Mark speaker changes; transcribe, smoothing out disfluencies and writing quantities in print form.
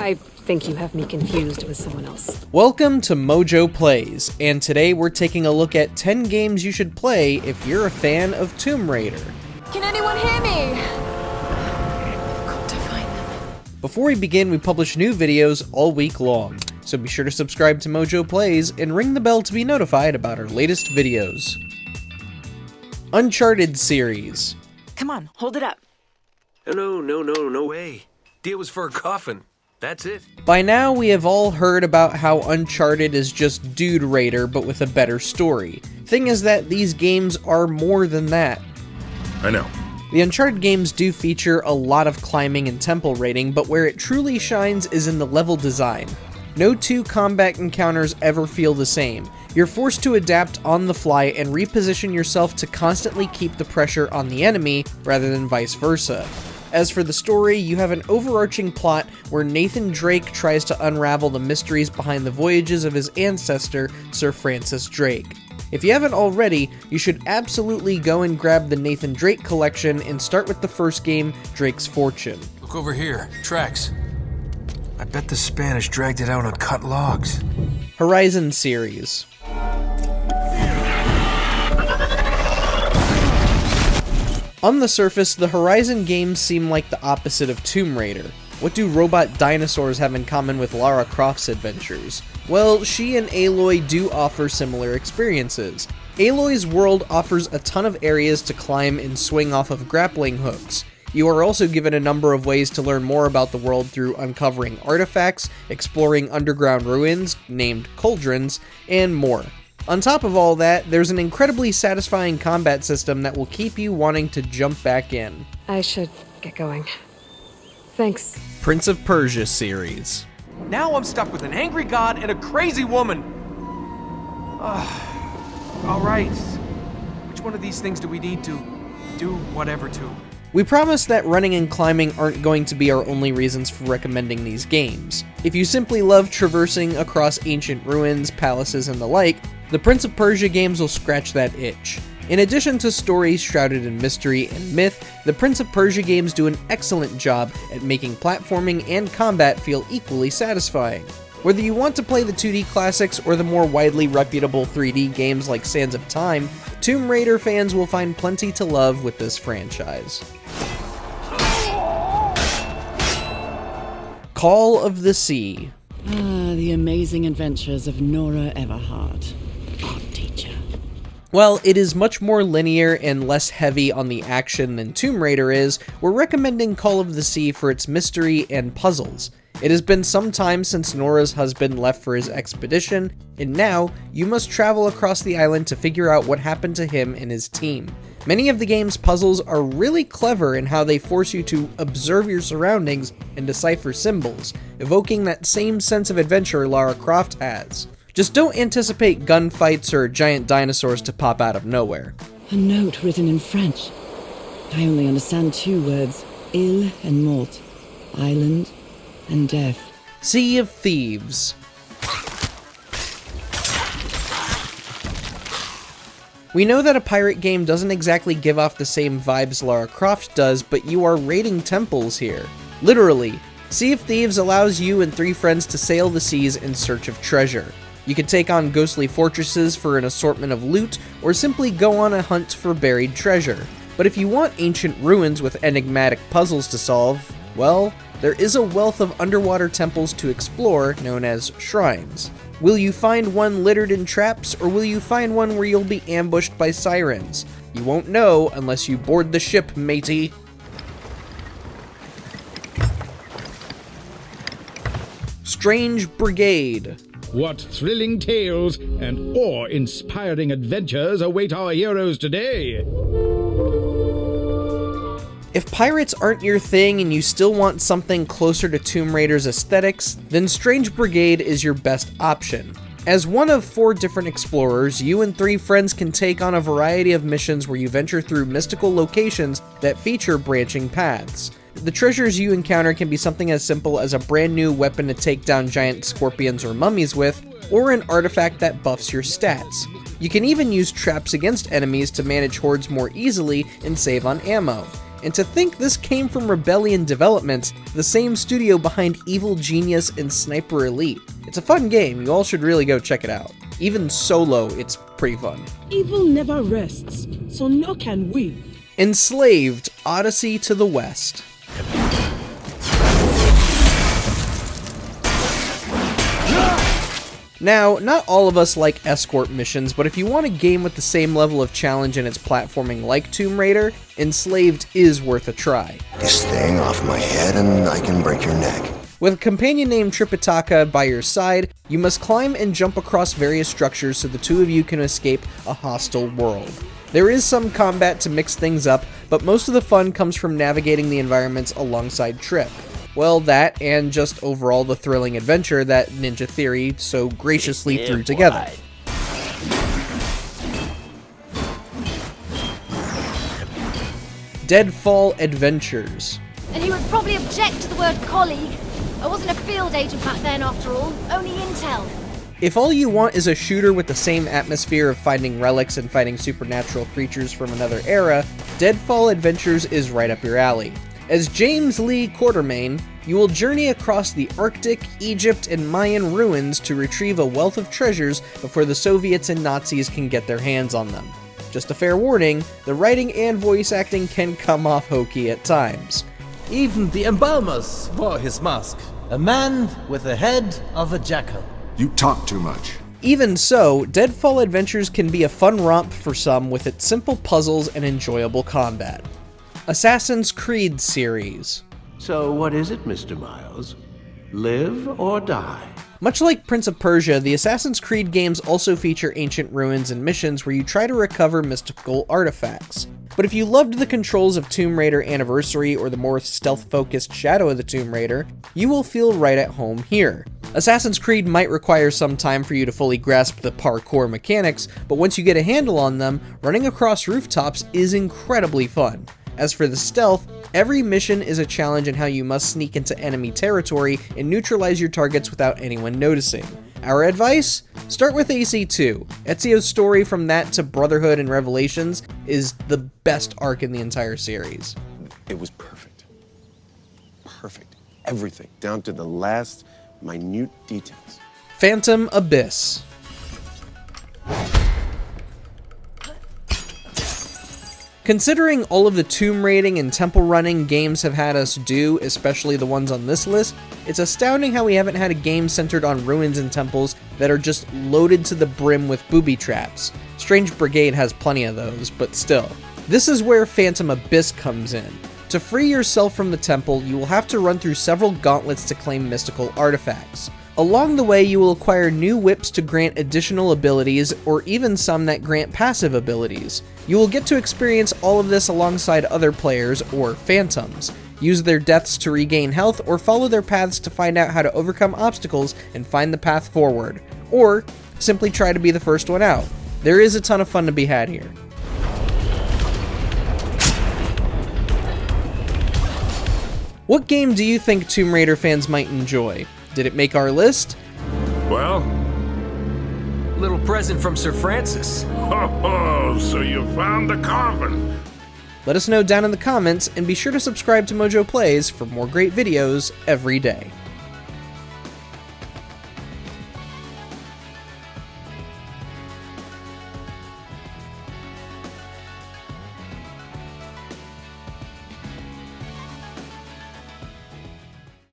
Speaker 1: I think you have me confused with someone else.
Speaker 2: Welcome to MojoPlays, and today we're taking a look at 10 games you should play if you're a fan of Tomb Raider.
Speaker 1: Can anyone hear me? Got to find them.
Speaker 2: Before we begin, we publish new videos all week long, so be sure to subscribe to MojoPlays and ring the bell to be notified about our latest videos. Uncharted series.
Speaker 3: Come on, hold it up.
Speaker 4: No way. Deal was for a coffin. That's it.
Speaker 2: By now, we have all heard about how Uncharted is just Dude Raider, but with a better story. Thing is that these games are more than that.
Speaker 4: I know.
Speaker 2: The Uncharted games do feature a lot of climbing and temple raiding, but where it truly shines is in the level design. No two combat encounters ever feel the same. You're forced to adapt on the fly and reposition yourself to constantly keep the pressure on the enemy, rather than vice versa. As for the story, you have an overarching plot where Nathan Drake tries to unravel the mysteries behind the voyages of his ancestor, Sir Francis Drake. If you haven't already, you should absolutely go and grab the Nathan Drake collection and start with the first game, Drake's Fortune.
Speaker 4: Look over here. Tracks. I bet the Spanish dragged it out on cut logs.
Speaker 2: Horizon series. On the surface, the Horizon games seem like the opposite of Tomb Raider. What do robot dinosaurs have in common with Lara Croft's adventures? Well, she and Aloy do offer similar experiences. Aloy's world offers a ton of areas to climb and swing off of grappling hooks. You are also given a number of ways to learn more about the world through uncovering artifacts, exploring underground ruins, named cauldrons, and more. On top of all that, there's an incredibly satisfying combat system that will keep you wanting to jump back in.
Speaker 1: I should get going. Thanks.
Speaker 2: Prince of Persia series.
Speaker 5: Now I'm stuck with an angry god and a crazy woman. All right. Which one of these things do we need to do whatever to?
Speaker 2: We promise that running and climbing aren't going to be our only reasons for recommending these games. If you simply love traversing across ancient ruins, palaces, and the like, the Prince of Persia games will scratch that itch. In addition to stories shrouded in mystery and myth, the Prince of Persia games do an excellent job at making platforming and combat feel equally satisfying. Whether you want to play the 2D classics or the more widely reputable 3D games like Sands of Time, Tomb Raider fans will find plenty to love with this franchise. Call of the Sea.
Speaker 3: The amazing adventures of Nora Everhart, art teacher.
Speaker 2: While it is much more linear and less heavy on the action than Tomb Raider is, we're recommending Call of the Sea for its mystery and puzzles. It has been some time since Nora's husband left for his expedition, and now you must travel across the island to figure out what happened to him and his team. Many of the game's puzzles are really clever in how they force you to observe your surroundings and decipher symbols, evoking that same sense of adventure Lara Croft has. Just don't anticipate gunfights or giant dinosaurs to pop out of nowhere.
Speaker 3: A note written in French. I only understand two words, Île and mort, island and death.
Speaker 2: Sea of Thieves. We know that a pirate game doesn't exactly give off the same vibes Lara Croft does, but you are raiding temples here. Literally. Sea of Thieves allows you and 3 friends to sail the seas in search of treasure. You can take on ghostly fortresses for an assortment of loot, or simply go on a hunt for buried treasure. But if you want ancient ruins with enigmatic puzzles to solve, well, there is a wealth of underwater temples to explore known as shrines. Will you find one littered in traps, or will you find one where you'll be ambushed by sirens? You won't know unless you board the ship, matey. Strange Brigade.
Speaker 6: What thrilling tales and awe-inspiring adventures await our heroes today?
Speaker 2: If pirates aren't your thing and you still want something closer to Tomb Raider's aesthetics, then Strange Brigade is your best option. As one of 4 different explorers, you and 3 friends can take on a variety of missions where you venture through mystical locations that feature branching paths. The treasures you encounter can be something as simple as a brand new weapon to take down giant scorpions or mummies with, or an artifact that buffs your stats. You can even use traps against enemies to manage hordes more easily and save on ammo. And to think this came from Rebellion Developments, the same studio behind Evil Genius and Sniper Elite. It's a fun game, you all should really go check it out. Even solo, it's pretty fun.
Speaker 7: Evil never rests, so nor can we.
Speaker 2: Enslaved, Odyssey to the West. Now, not all of us like escort missions, but if you want a game with the same level of challenge in its platforming like Tomb Raider, Enslaved is worth a try.
Speaker 8: This thing off my head and I can break your neck.
Speaker 2: With a companion named Tripitaka by your side, you must climb and jump across various structures so the two of you can escape a hostile world. There is some combat to mix things up, but most of the fun comes from navigating the environments alongside Trip. Well, that and just overall the thrilling adventure that Ninja Theory so graciously threw together. Deadfall Adventures.
Speaker 9: And he would probably object to the word colleague. I wasn't a field agent back then, after all, only intel.
Speaker 2: If all you want is a shooter with the same atmosphere of finding relics and fighting supernatural creatures from another era, Deadfall Adventures is right up your alley. As James Lee Quartermain, you will journey across the Arctic, Egypt, and Mayan ruins to retrieve a wealth of treasures before the Soviets and Nazis can get their hands on them. Just a fair warning, the writing and voice acting can come off hokey at times.
Speaker 10: Even the embalmers wore his mask. A man with the head of a jackal.
Speaker 11: You talk too much.
Speaker 2: Even so, Deadfall Adventures can be a fun romp for some with its simple puzzles and enjoyable combat. Assassin's Creed series.
Speaker 12: So what is it, Mr. Miles? Live or die?
Speaker 2: Much like Prince of Persia, the Assassin's Creed games also feature ancient ruins and missions where you try to recover mystical artifacts. But if you loved the controls of Tomb Raider Anniversary or the more stealth-focused Shadow of the Tomb Raider, you will feel right at home here. Assassin's Creed might require some time for you to fully grasp the parkour mechanics, but once you get a handle on them, running across rooftops is incredibly fun. As for the stealth, every mission is a challenge in how you must sneak into enemy territory and neutralize your targets without anyone noticing. Our advice? Start with AC2. Ezio's story from that to Brotherhood and Revelations is the best arc in the entire series.
Speaker 13: It was perfect. Perfect. Everything, down to the last minute details.
Speaker 2: Phantom Abyss. Considering all of the tomb raiding and temple running games have had us do, especially the ones on this list, it's astounding how we haven't had a game centered on ruins and temples that are just loaded to the brim with booby traps. Strange Brigade has plenty of those, but still. This is where Phantom Abyss comes in. To free yourself from the temple, you will have to run through several gauntlets to claim mystical artifacts. Along the way, you will acquire new whips to grant additional abilities, or even some that grant passive abilities. You will get to experience all of this alongside other players, or phantoms. Use their deaths to regain health, or follow their paths to find out how to overcome obstacles and find the path forward. Or, simply try to be the first one out. There is a ton of fun to be had here. What game do you think Tomb Raider fans might enjoy? Did it make our list?
Speaker 4: Well, little present from Sir Francis.
Speaker 14: Oh, so you found the coffin.
Speaker 2: Let us know down in the comments, and be sure to subscribe to MojoPlays for more great videos every day.